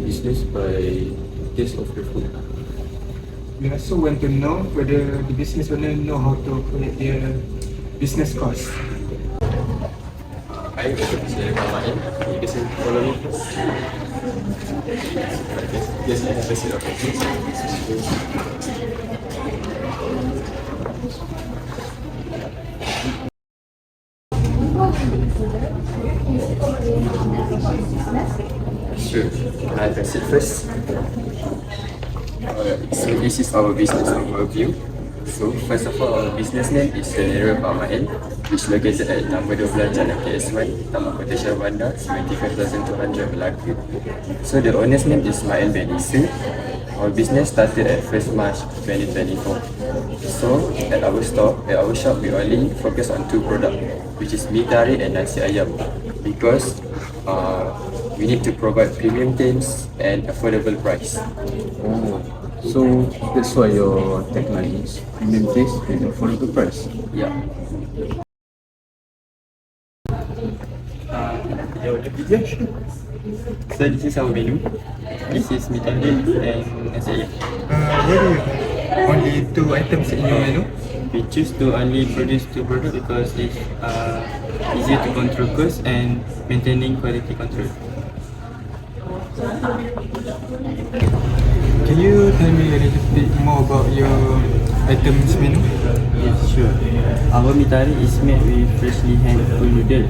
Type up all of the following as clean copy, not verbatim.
business by taste of the food. We also want to know whether the business owner know how to create their business cost. I would say Ramain. You can follow me first. Yes, I have a set of Sure. Can I press it first? So this is our business overview. So first of all, our business name is Senera Pamain, which is located at number 12 Jalan KS1, Taman Kota Shah Bandar, 75,200 Melaka. So the owner's name is Ismail bin Isi. Our business started at 1st March 2024. So at our store, at our shop, we only focus on two products, which is mee tarik and nasi ayam, because we need to provide premium things and affordable price. Oh, so that's why your technology is premium taste and affordable price. Yeah. So this is our menu. This is mee tarik and nasi ayam. Why do you have only two items in your menu? We choose to only produce two products because it's easier to control cost and maintaining quality control. Can you tell me a little bit more about your items menu? Yes, sure. Our mee tarik is made with freshly hand-pulled noodle,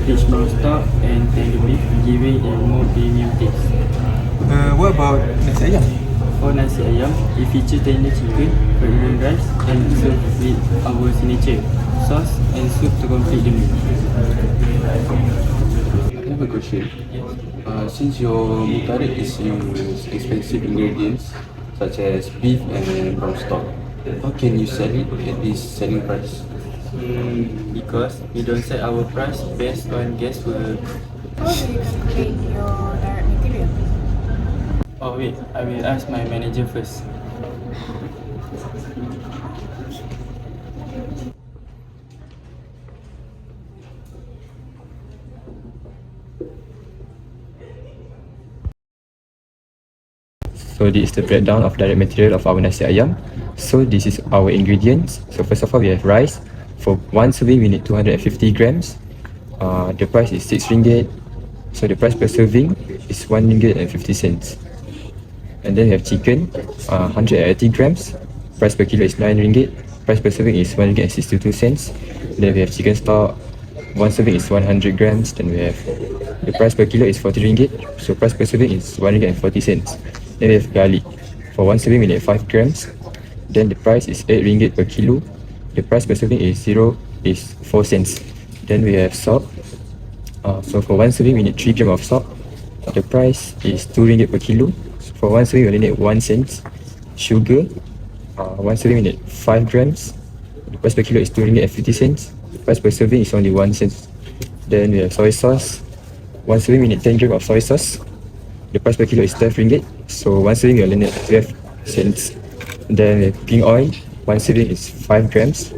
rich brown stock and tender beef, giving a more premium taste. What about nasi ayam? For nasi ayam, we feature tender chicken, premium rice and served with our signature sauce and soup to complete the meal. I have a question. Since your mee tarik is use expensive ingredients such as beef and brown stock, how can you sell it at this selling price? Because we don't set our price based on guesswork. How do you calculate your direct material? Oh wait, I will ask my manager first. So this is the breakdown of direct material of our nasi ayam. So this is our ingredients. So first of all, we have rice. For one serving, we need 250 grams. The price is 6 ringgit. So the price per serving is 1 ringgit and 50 cents. And then we have chicken, 180 grams. Price per kilo is 9 ringgit. Price per serving is 1 ringgit and 62 cents. Then we have chicken stock. One serving is 100 grams. Then we have the price per kilo is 40 ringgit. So price per serving is 1 ringgit and 40 cents. Then we have garlic. For one serving, we need 5 grams. Then the price is 8 ringgit per kilo. The price per serving is 4 cents. Then we have salt. So for one serving, we need 3 grams of salt. The price is 2 ringgit per kilo. So for one serving, we only need 1 cent. Sugar. One serving, we need 5 grams. The price per kilo is 2 ringgit and 50 cents. The price per serving is only 1 cent. Then we have soy sauce. One serving, we need 10 grams of soy sauce. The price per kilo is 12 ringgit. So one serving, we only need 12 cents. Then we have cooking oil. One serving is 5 grams.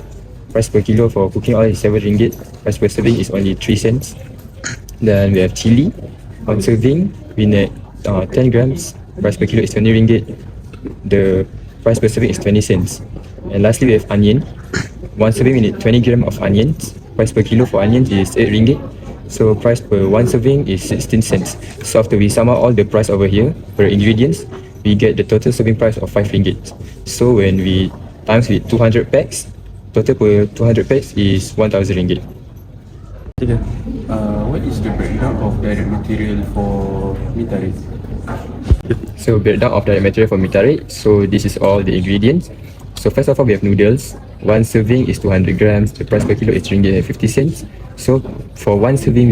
Price per kilo for cooking oil is 7 ringgit. Price per serving is only 3 cents. Then we have chili. One serving, we need 10 grams. Price per kilo is 20 ringgit. The price per serving is 20 cents. And lastly, we have onion. One serving, we need 20 grams of onions. Price per kilo for onions is 8 ringgit. So price per one serving is 16 cents. So after we sum up all the price over here per ingredients, we get the total serving price of 5 ringgit. So when we times with 200 packs, total per 200 packs is 1,000 ringgit. What is the breakdown of direct material for mee tarik? So breakdown of direct material for mee tarik. So this is all the ingredients. So first of all, we have noodles. One serving is 200 grams. The price per kilo is RM3.50. So for one serving,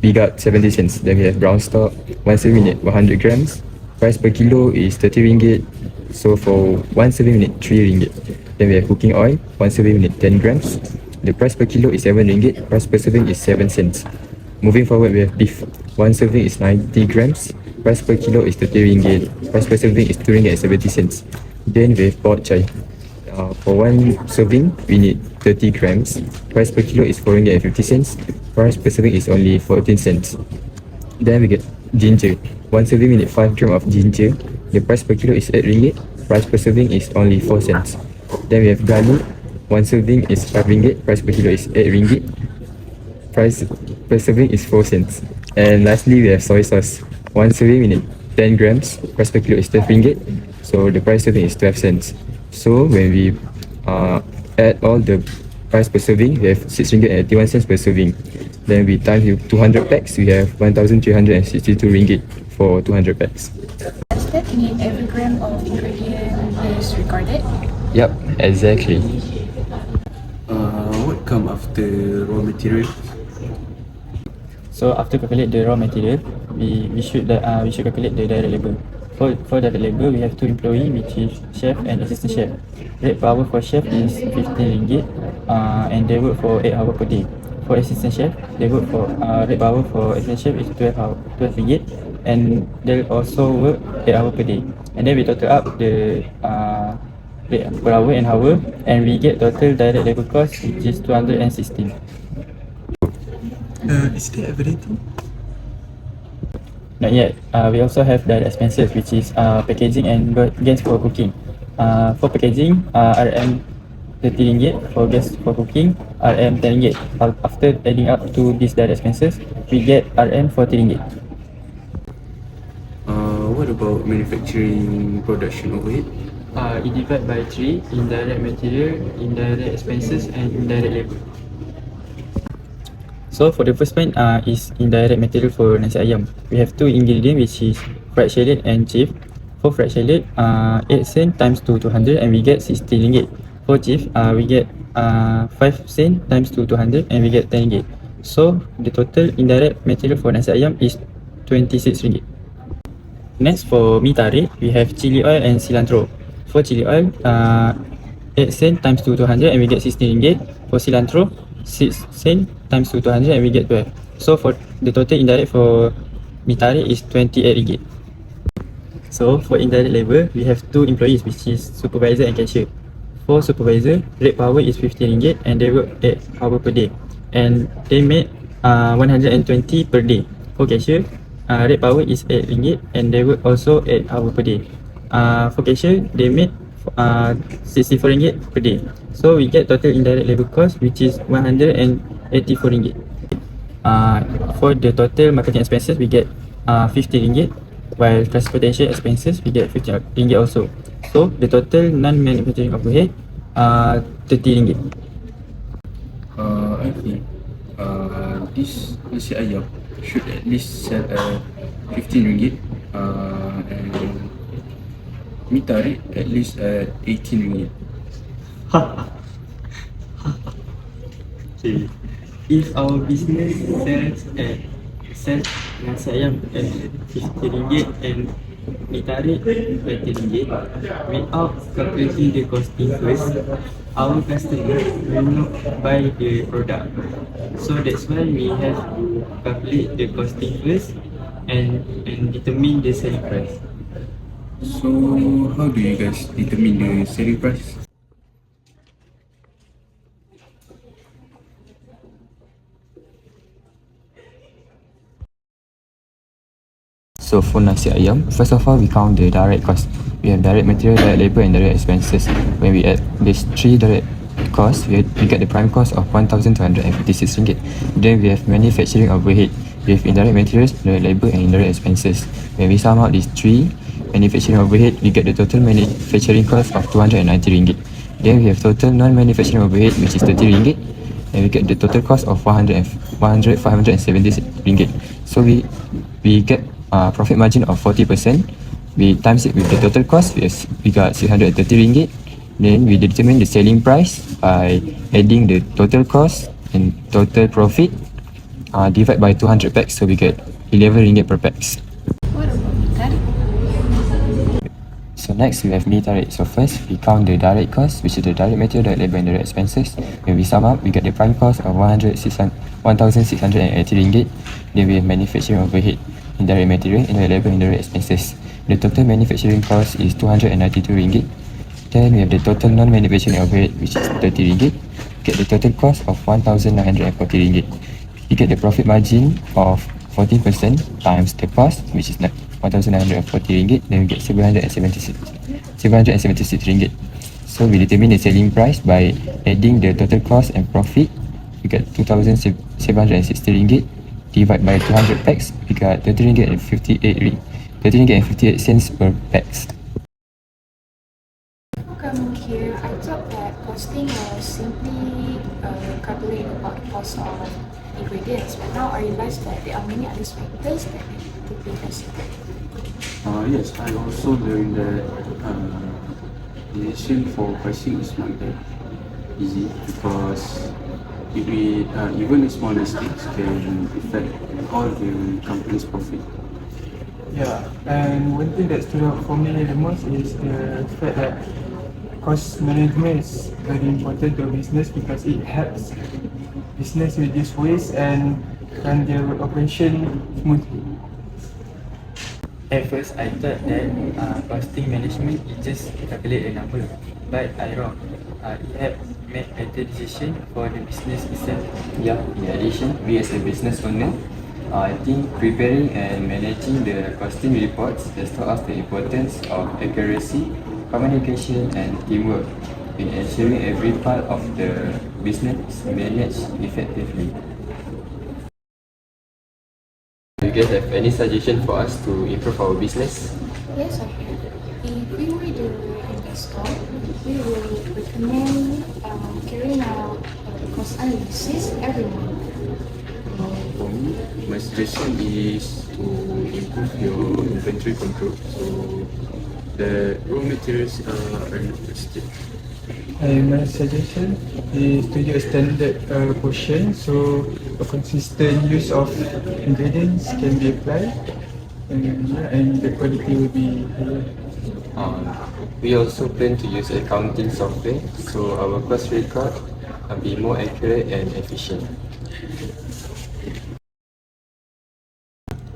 we got 70 cents. Then we have brown stock. One serving, we need 100 grams. Price per kilo is 30 ringgit. So for one serving, we need 3 ringgit. Then we have cooking oil. One serving, we need 10 grams. The price per kilo is 7 ringgit. Price per serving is 7 cents. Moving forward, we have beef. One serving is 90 grams. Price per kilo is 30 ringgit. Price per serving is 2 ringgit and 70 cents. Then we have pork chai. For one serving, we need 30 grams. Price per kilo is 4 ringgit and 50 cents. Price per serving is only 14 cents. Then we get ginger. one serving we need 5 gram of ginger. The price per kilo is 8 ringgit. Price per serving is only 4 cents. Then we have garlic. One serving is 5 ringgit. Price per kilo is 8 ringgit. Price per serving is 4 cents. And lastly, we have soy sauce. One serving we need 10 grams. Price per kilo is 12 ringgit. So the price serving is 12 cents. So when we add all the price per serving, we have 6 ringgit and 81 cents per serving. Then we times with 200 packs, we have 1,362 ringgit for 200 packs. Does that mean every gram of ingredient is recorded? Yep, exactly. What come after raw material? So after calculate the raw material, we should calculate the direct labor. For direct labor, we have 2 employee, which is chef and assistant chef. Rate per hour for chef is 15 ringgit, and they work for 8 hours per day. For assistant chef, they work for rate per hour for assistant chef is 12 ringgit, and they also work 8 hours per day. And then we total up the rate per hour and hour, and we get total direct labor cost, which is 216. Is there everything? Not yet. We also have direct expenses, which is packaging and gas for cooking. For packaging, RM 30 ringgit. For gas for cooking, RM 10 ringgit. After adding up to these direct expenses, we get RM 40 ringgit. What about manufacturing production overhead? It divided by 3: indirect material, indirect expenses, and indirect labor. So for the first one is indirect material for nasi ayam. We have 2 ingredients, which is fried shallot and chief. For fried shallot, 8 cent times 200, and we get 60 ringgit. For chief, we get 5 cent times 200, and we get 10 ringgit. So the total indirect material for nasi ayam is 26 ringgit. Next, for mi tarik, we have chili oil and cilantro. For chili oil, 8 cent times 200, and we get 16 ringgit. For cilantro, 6 cent times 200, and we get 12. So for the total indirect for mi tarik is 28 ringgit. So for indirect labor, we have 2 employees, which is supervisor and cashier. For supervisor, rate per hour is 15 ringgit, and they work 8 hours per day, and they make 120 per day. For cashier, rate per hour is 8 ringgit, and they work also 8 hours per day. For cashier, they make 64 ringgit per day. So we get total indirect labor cost, which is 184 ringgit. For the total marketing expenses, we get 50 ringgit, while transportation expenses we get 50 ringgit also. So the total non-manufacturing overhead 30 ringgit. I think this nasi ayam should at least sell at 15 ringgit, and mi tarik at least at 18 ringgit. Okay. If our business sells nasi ayam at 50 ringgit and mi tarik 20 ringgit, without calculating the costing first, our customer will not buy the product. So that's why we have to calculate the costing first and determine the selling price. So how do you guys determine the selling price? So for nasi ayam, first of all we count the direct cost. We have direct material, direct labor, and direct expenses. When we add these 3 direct costs, we get the prime cost of 1,256 ringgit. Then we have manufacturing overhead. We have indirect materials, direct labor, and indirect expenses. When we sum out these 3 manufacturing overhead, we get the total manufacturing cost of 290 ringgit. Then we have total non-manufacturing overhead, which is 30 ringgit, and we get the total cost of 570 ringgit. So we get profit margin of 40%. We times it with the total cost, we got 630 ringgit. Then we determine the selling price by adding the total cost and total profit divide by 200 packs, so we get 11 ringgit per packs. What about mi tarik? So next we have mi tarik. So first we count the direct cost, which is the direct material, direct labor, and direct expenses. When we sum up, we get the prime cost of 1,680 ringgit. Then we have manufacturing overhead, indirect material, indirect labor, indirect expenses. The total manufacturing cost is 292 ringgit. Then we have the total non-manufacturing overhead, which is 30 ringgit. Get the total cost of 1,940 ringgit. You get the profit margin of 14% times the cost, which is 1,940 ringgit, then we get 776 ringgit. So we determine the selling price by adding the total cost and profit. We get 2,760 ringgit. Divide by 200 packs, we got 30 ringgit and 58 cents per packs. Coming here, I thought that costing was simply calculating about the cost of ingredients, but now I realize that there are many other factors that need to be considered. Yes, I also learned that decision for pricing is not that easy because if we even a small mistakes can affect all the company's profit. Yeah, and one thing that stood out for me the most is the fact that cost management is very important to a business because it helps business reduce waste and run their operation smoothly. At first, I thought that costing management is just calculate a number, but I wrong. It helps make better decision for the business itself. Yeah, in addition, we as a business owner, I think preparing and managing the costing reports has taught us the importance of accuracy, communication, and teamwork in ensuring every part of the business is managed effectively. Do you guys have any suggestion for us to improve our business? Yes, I have. If we were the investor, we will recommend carrying out cost analysis every month. For me, my suggestion is to improve your inventory control. So the raw materials are listed. And my suggestion is to use standard portion so a consistent use of ingredients can be applied and the quality will be higher. We also plan to use accounting software so our cost record can be more accurate and efficient.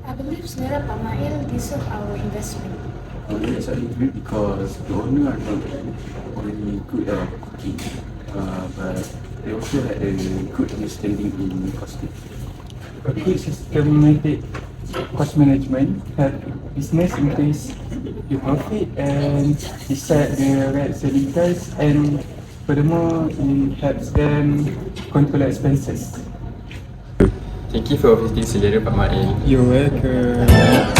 I believe Selera Pak Mail deserve our investment. Yes, I agree because the owner are not only good at cooking, but they also had a good understanding in costing. A good systematic cost management help business increase the profit and decide the right selling price, and furthermore it helps them control expenses. Thank you for visiting Selera Pak Mail. You're welcome.